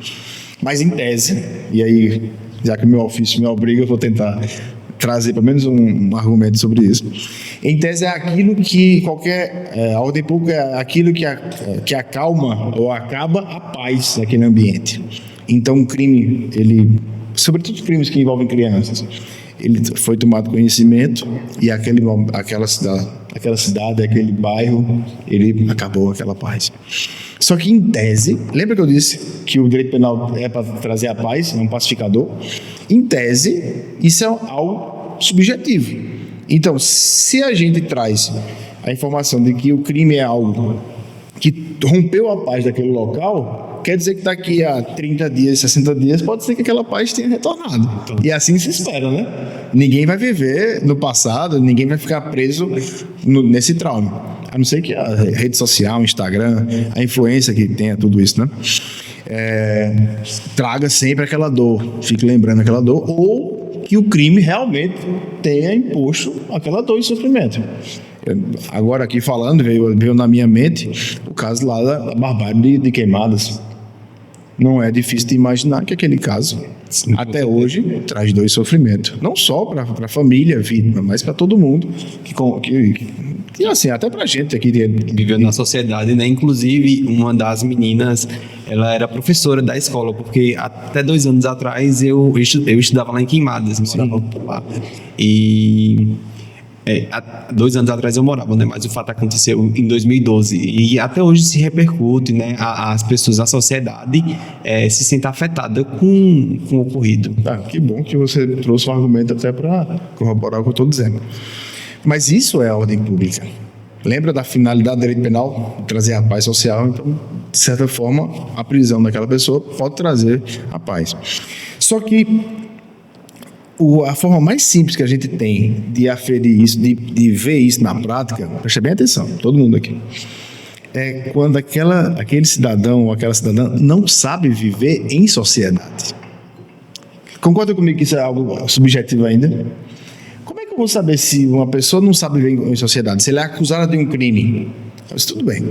Speaker 1: Mas em tese, e aí, já que meu ofício me obriga, eu vou tentar trazer pelo menos um argumento sobre isso. Em tese é aquilo que a ordem pública é aquilo que acalma ou acaba a paz naquele ambiente. Então, um crime, sobretudo os crimes que envolvem crianças, ele foi tomado conhecimento e aquela cidade, aquele bairro, ele acabou aquela paz. Só que, em tese, lembra que eu disse que o direito penal é para trazer a paz, é um pacificador? Em tese, isso é algo subjetivo. Então, se a gente traz a informação de que o crime é algo que rompeu a paz daquele local, quer dizer que daqui a 30 dias, 60 dias, pode ser que aquela paz tenha retornado. E assim se espera, né? Ninguém vai viver no passado, ninguém vai ficar preso nesse trauma. A não ser que a rede social, o Instagram, a influência que tenha tudo isso, né? Traga sempre aquela dor, fique lembrando aquela dor, ou que o crime realmente tenha imposto aquela dor e sofrimento. Agora aqui falando, veio na minha mente o caso lá da barbárie de Queimadas. Não é difícil de imaginar que aquele caso, até hoje, traz dor e sofrimento. Não só para a família, vítima, mas para todo mundo. E assim, até para a gente aqui.
Speaker 2: Viveu na sociedade, né? Inclusive, uma das meninas, ela era professora da escola, porque até 2 anos atrás eu estudava lá em Queimadas, morava lá. E... há 2 anos atrás eu morava, né? Mas o fato aconteceu em 2012 e até hoje se repercute, né? As pessoas, a sociedade se sente afetada com o ocorrido.
Speaker 1: Que bom que você trouxe um argumento até para corroborar o que eu estou dizendo. Mas isso é a ordem pública. Lembra da finalidade do direito penal? Trazer a paz social. Então, de certa forma, a prisão daquela pessoa pode trazer a paz. Só que a forma mais simples que a gente tem de aferir isso, de ver isso na prática, preste bem atenção, todo mundo aqui, é quando aquele cidadão ou aquela cidadã não sabe viver em sociedade. Concorda comigo que isso é algo subjetivo ainda? Como é que eu vou saber se uma pessoa não sabe viver em sociedade? Se ela é acusada de um crime? Mas tudo bem.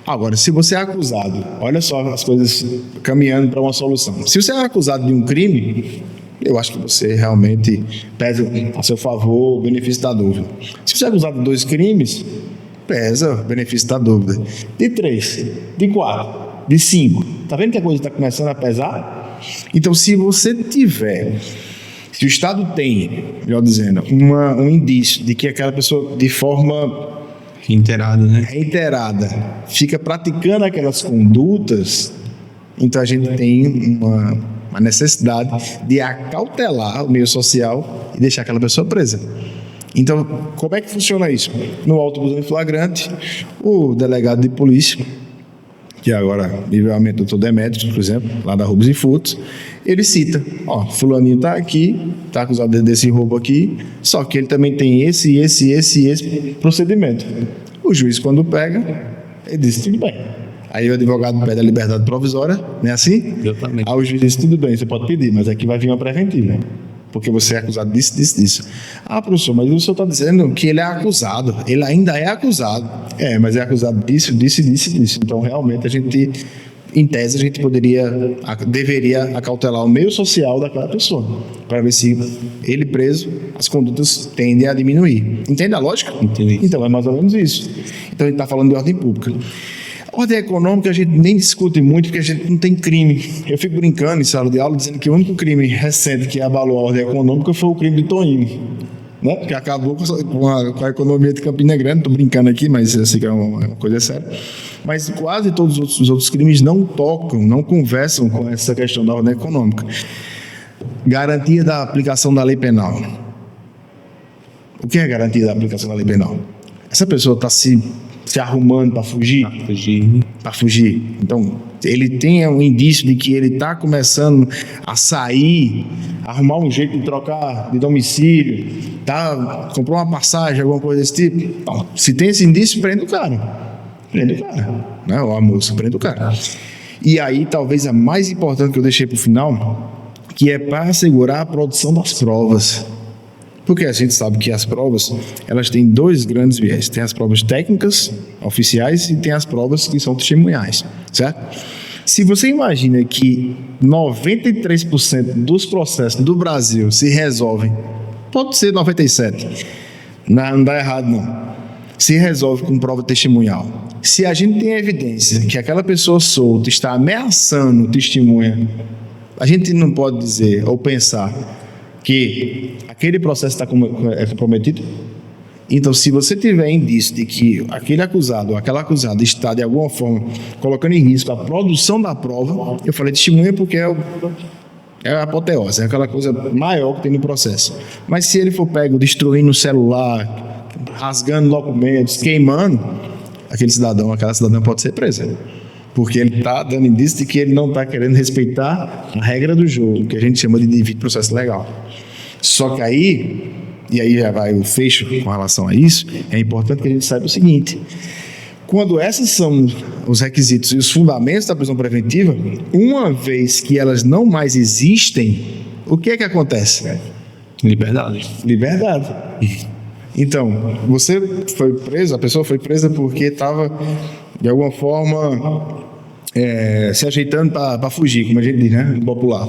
Speaker 1: Agora, se você é acusado, olha só as coisas caminhando para uma solução. Se você é acusado de um crime, eu acho que você realmente pesa a seu favor o benefício da dúvida. Se você é acusado de 2 crimes, pesa o benefício da dúvida. De 3, de 4, de 5. Está vendo que a coisa está começando a pesar? Então, se Se o Estado tem, melhor dizendo, um indício de que aquela pessoa, de forma reiterada, fica praticando aquelas condutas, então a gente tem uma necessidade de acautelar o meio social e deixar aquela pessoa presa. Então, como é que funciona isso? No auto-busão em flagrante, o delegado de polícia, que agora nivelmente o Dr. Demetrios, por exemplo, lá da Roubos e Furtos, ele cita, fulaninho está aqui, está acusado desse roubo aqui, só que ele também tem esse procedimento. O juiz, quando pega, ele diz, tudo bem. Aí o advogado pede a liberdade provisória, não é assim?
Speaker 2: Exatamente.
Speaker 1: Aí o juiz diz, tudo bem, você pode pedir, mas aqui vai vir uma preventiva, porque você é acusado disso. Professor, mas o senhor está dizendo que ele é acusado, ele ainda é acusado. Mas é acusado disso. Então, realmente, em tese, a gente deveria acautelar o meio social daquela pessoa, para ver se ele preso, as condutas tendem a diminuir. Entende a lógica?
Speaker 2: Entendi.
Speaker 1: Então, é mais ou menos isso. Então, a gente está falando de ordem pública. Ordem econômica a gente nem discute muito, porque a gente não tem crime. Eu fico brincando em sala de aula, dizendo que o único crime recente que abalou a ordem econômica foi o crime de Toinho, né? Que acabou com a economia de Campina Grande. Estou brincando aqui, mas eu sei que é uma coisa séria. Mas quase todos os outros crimes não conversam com essa questão da ordem econômica. Garantia da aplicação da lei penal. O que é garantia da aplicação da lei penal? Essa pessoa está se arrumando para fugir. Então, ele tem um indício de que ele está começando a sair, arrumar um jeito de trocar de domicílio, comprou uma passagem, alguma coisa desse tipo. Então, se tem esse indício, prende o cara. Né? Ou a moça, prende o cara. E aí, talvez a mais importante que eu deixei para o final, que é para assegurar a produção das provas. Porque a gente sabe que as provas, elas têm dois grandes viés. Tem as provas técnicas, oficiais, e tem as provas que são testemunhais, certo? Se você imagina que 93% dos processos do Brasil se resolvem, pode ser 97%, não dá errado não, se resolve com prova testemunhal. Se a gente tem evidência que aquela pessoa solta está ameaçando testemunha, a gente não pode dizer ou pensar que aquele processo está comprometido. Então, se você tiver indício de que aquele acusado ou aquela acusada está, de alguma forma, colocando em risco a produção da prova, eu falei testemunha porque é a apoteose, é aquela coisa maior que tem no processo. Mas se ele for pego destruindo o celular, rasgando documentos, queimando, aquele cidadão, aquela cidadã pode ser presa. Porque ele está dando indício de que ele não está querendo respeitar a regra do jogo, que a gente chama de devido processo legal. Só que aí, e aí já vai o fecho com relação a isso, é importante que a gente saiba o seguinte: quando esses são os requisitos e os fundamentos da prisão preventiva, uma vez que elas não mais existem, o que é que acontece?
Speaker 2: Liberdade.
Speaker 1: Então, você foi preso, a pessoa foi presa porque estava, de alguma forma, se ajeitando para fugir, como a gente diz, né? Popular.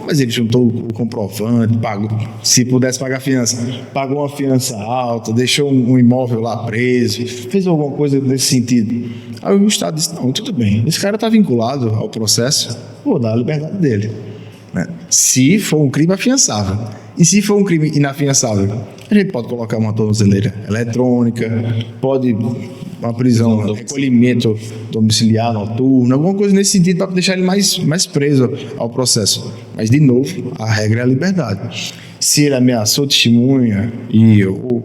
Speaker 1: Mas ele juntou o comprovante, pagou, se pudesse pagar fiança, pagou uma fiança alta, deixou um imóvel lá preso, fez alguma coisa nesse sentido. Aí o Estado disse: não, tudo bem, esse cara está vinculado ao processo, vou dar a liberdade dele. Né? Se for um crime afiançável. E se for um crime inafiançável, a gente pode colocar uma tornozeleira eletrônica, pode uma prisão, recolhimento domiciliar noturno, alguma coisa nesse sentido para deixar ele mais preso ao processo. Mas, de novo, a regra é a liberdade. Se ele ameaçou testemunha ou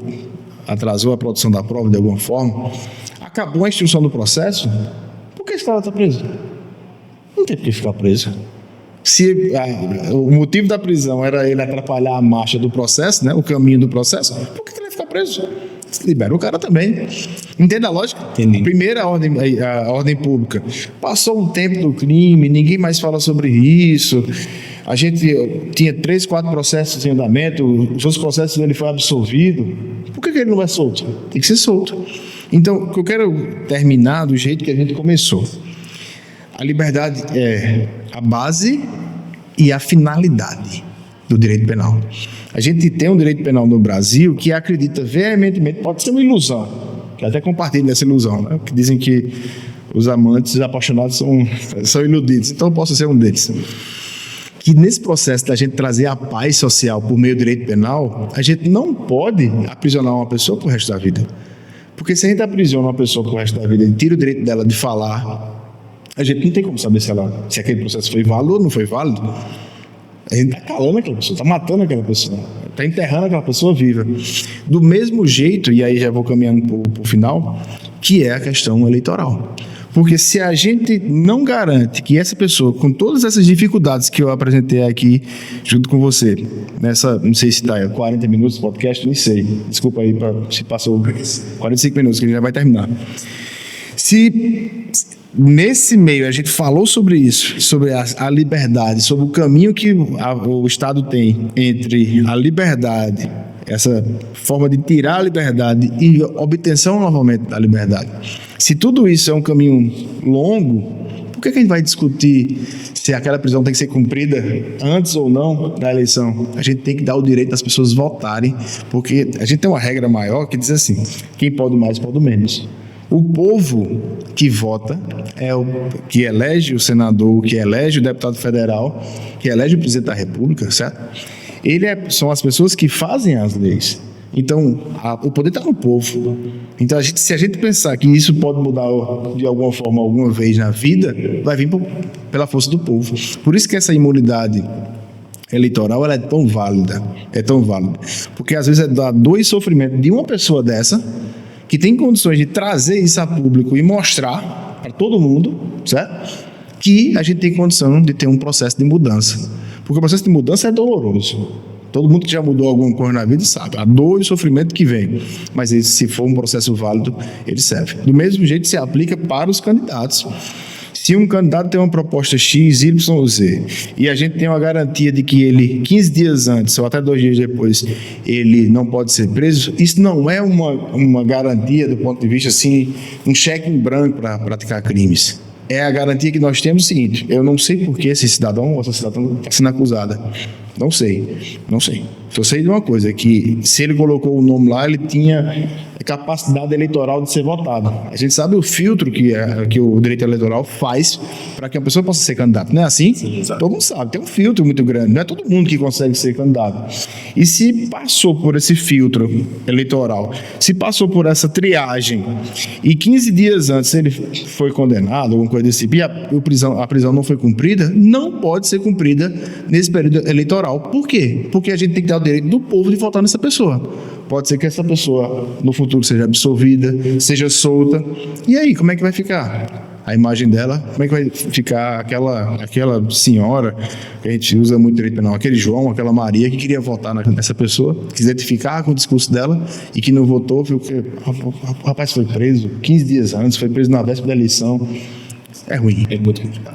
Speaker 1: atrasou a produção da prova de alguma forma, acabou a instrução do processo, por que esse cara está preso? Não tem por que ficar preso. Se o motivo da prisão era ele atrapalhar a marcha do processo, né, o caminho do processo, por que ele vai ficar preso? Libera o cara também. Entende a lógica?
Speaker 2: Entendi.
Speaker 1: Primeira a ordem pública. Passou um tempo do crime, ninguém mais fala sobre isso. A gente tinha 3, 4 processos em andamento, os outros processos ele foi absolvido. Por que ele não é solto? Tem que ser solto. Então, o que eu quero terminar do jeito que a gente começou. A liberdade é a base e a finalidade do direito penal. A gente tem um direito penal no Brasil que acredita veementemente, pode ser uma ilusão, que até compartilho dessa ilusão, né? Que dizem que os amantes apaixonados são iludidos, então eu posso ser um deles. que nesse processo da gente trazer a paz social por meio do direito penal, a gente não pode aprisionar uma pessoa pro resto da vida. Porque se a gente aprisiona uma pessoa pro resto da vida e tira o direito dela de falar, a gente não tem como saber se aquele processo foi válido ou não foi válido. A gente está calando aquela pessoa, está matando aquela pessoa, está enterrando aquela pessoa viva. Do mesmo jeito, e aí já vou caminhando para o final, que é a questão eleitoral. Porque se a gente não garante que essa pessoa, com todas essas dificuldades que eu apresentei aqui junto com você, nessa, não sei se está 40 minutos de podcast, nem sei, desculpa aí se passou 45 minutos, que a gente já vai terminar. Se nesse meio a gente falou sobre isso, sobre a liberdade, sobre o caminho que o Estado tem entre a liberdade, essa forma de tirar a liberdade e obtenção novamente da liberdade. Se tudo isso é um caminho longo, por que a gente vai discutir se aquela prisão tem que ser cumprida antes ou não da eleição? A gente tem que dar o direito das pessoas votarem, porque a gente tem uma regra maior que diz assim: quem pode mais, pode menos. O povo que vota é o que elege o senador, que elege o deputado federal, que elege o presidente da República, certo? São as pessoas que fazem as leis. Então, o poder está no povo. Então, se a gente pensar que isso pode mudar de alguma forma, alguma vez na vida, vai vir pela força do povo. Por isso que essa imunidade eleitoral ela é tão válida. Porque às vezes é da dor e sofrimento de uma pessoa dessa, que tem condições de trazer isso a público e mostrar para todo mundo, certo? Que a gente tem condição de ter um processo de mudança. Porque o processo de mudança é doloroso. Todo mundo que já mudou alguma coisa na vida sabe a dor e o sofrimento que vem. Mas se for um processo válido, ele serve. Do mesmo jeito se aplica para os candidatos. Se um candidato tem uma proposta X, Y ou Z, e a gente tem uma garantia de que ele, 15 dias antes ou até 2 dias depois, ele não pode ser preso, isso não é uma garantia do ponto de vista, assim, um cheque em branco para praticar crimes. É a garantia que nós temos o seguinte: eu não sei por que esse cidadão ou essa cidadã está sendo acusada. Não sei. Só sei de uma coisa, que se ele colocou o nome lá, ele tinha capacidade eleitoral de ser votado. A gente sabe o filtro que o direito eleitoral faz para que a pessoa possa ser candidata. Não é assim? Sim, todo mundo sabe, tem um filtro muito grande. Não é todo mundo que consegue ser candidato. E se passou por esse filtro eleitoral, se passou por essa triagem, e 15 dias antes ele foi condenado, alguma coisa desse tipo, e a prisão não foi cumprida, não pode ser cumprida nesse período eleitoral. Por quê? Porque a gente tem que dar o direito do povo de votar nessa pessoa. Pode ser que essa pessoa no futuro seja absolvida, seja solta. E aí, como é que vai ficar a imagem dela? Como é que vai ficar aquela senhora, que a gente usa muito direito penal, aquele João, aquela Maria que queria votar nessa pessoa, que se identificar com o discurso dela e que não votou, porque o rapaz foi preso 15 dias antes, foi preso na véspera da eleição. É ruim.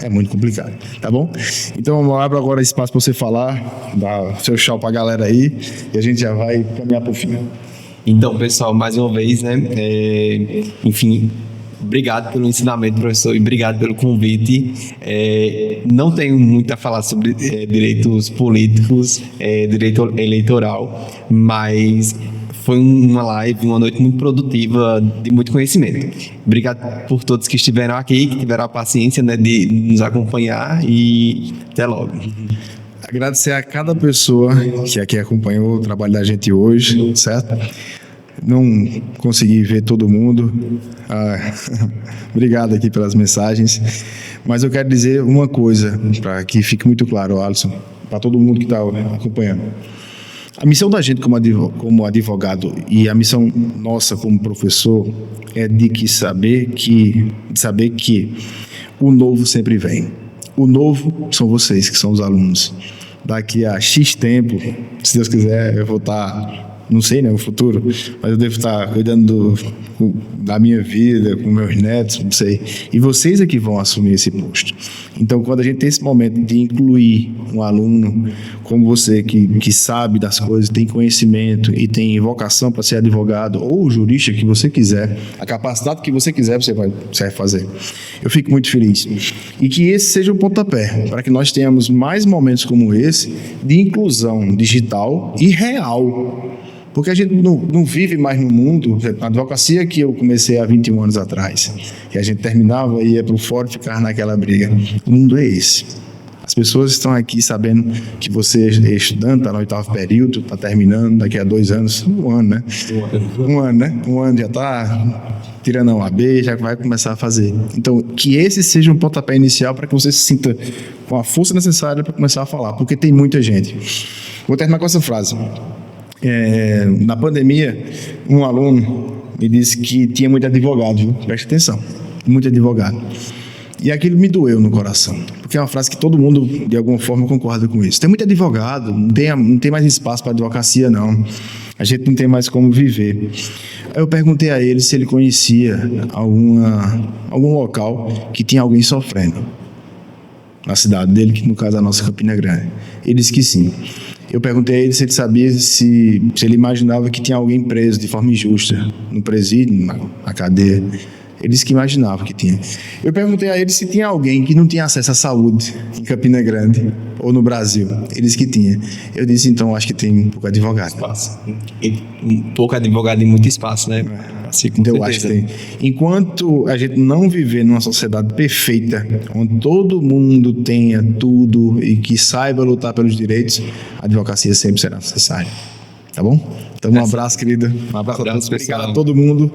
Speaker 1: É muito complicado. Tá bom? Então, eu abro agora espaço para você falar, dar seu tchau para a galera aí, e a gente já vai caminhar para o fim.
Speaker 2: Então, pessoal, mais uma vez, né? Enfim, obrigado pelo ensinamento, professor, e obrigado pelo convite. Não tenho muito a falar sobre direitos políticos, direito eleitoral, mas foi uma live, uma noite muito produtiva, de muito conhecimento. Obrigado por todos que estiveram aqui, que tiveram a paciência, né, de nos acompanhar, e até logo.
Speaker 1: Agradecer a cada pessoa que aqui acompanhou o trabalho da gente hoje, certo? Não consegui ver todo mundo. Obrigado aqui pelas mensagens. Mas eu quero dizer uma coisa, para que fique muito claro, Alisson, para todo mundo que está acompanhando. A missão da gente como advogado e a missão nossa como professor é de saber que o novo sempre vem. O novo são vocês, que são os alunos. Daqui a X tempo, se Deus quiser, eu vou estar, não sei, né, o futuro, mas eu devo estar cuidando da minha vida, com meus netos, não sei. E vocês é que vão assumir esse posto. Então, quando a gente tem esse momento de incluir um aluno como você, que sabe das coisas, tem conhecimento e tem vocação para ser advogado ou jurista que você quiser, a capacidade que você quiser, você vai fazer. Eu fico muito feliz. E que esse seja o pontapé, para que nós tenhamos mais momentos como esse de inclusão digital e real. Porque a gente não vive mais no mundo, a advocacia que eu comecei há 21 anos atrás, que a gente terminava e ia para o fórum e ficava naquela briga. O mundo é esse. As pessoas estão aqui sabendo que você é estudante, está no 8º período, está terminando daqui a 2 anos, um ano, né? Um ano já está tirando a OAB, já vai começar a fazer. Então, que esse seja um pontapé inicial para que você se sinta com a força necessária para começar a falar, porque tem muita gente. Vou terminar com essa frase. Na pandemia, um aluno me disse que tinha muito advogado, viu? Preste atenção, muito advogado. E aquilo me doeu no coração, porque é uma frase que todo mundo, de alguma forma, concorda com isso. Tem muito advogado, não tem mais espaço para advocacia, não. A gente não tem mais como viver. Aí eu perguntei a ele se ele conhecia algum local que tinha alguém sofrendo na cidade dele, que no caso é a nossa Campina Grande. Ele disse que sim. Eu perguntei a ele se ele sabia, se ele imaginava que tinha alguém preso de forma injusta no presídio, na cadeia. Ele disse que imaginava que tinha. Eu perguntei a ele se tinha alguém que não tinha acesso à saúde em Campina Grande ou no Brasil. Ele disse que tinha. Eu disse, então, acho que tem um pouco de advogado.
Speaker 2: Espaço. Um pouco advogado e muito espaço, né? Assim,
Speaker 1: então, eu acho que tem. Enquanto a gente não viver numa sociedade perfeita, onde todo mundo tenha tudo e que saiba lutar pelos direitos, a advocacia sempre será necessária. Tá bom? Então, um abraço, querido. Um abraço a todos. Obrigado a todo mundo.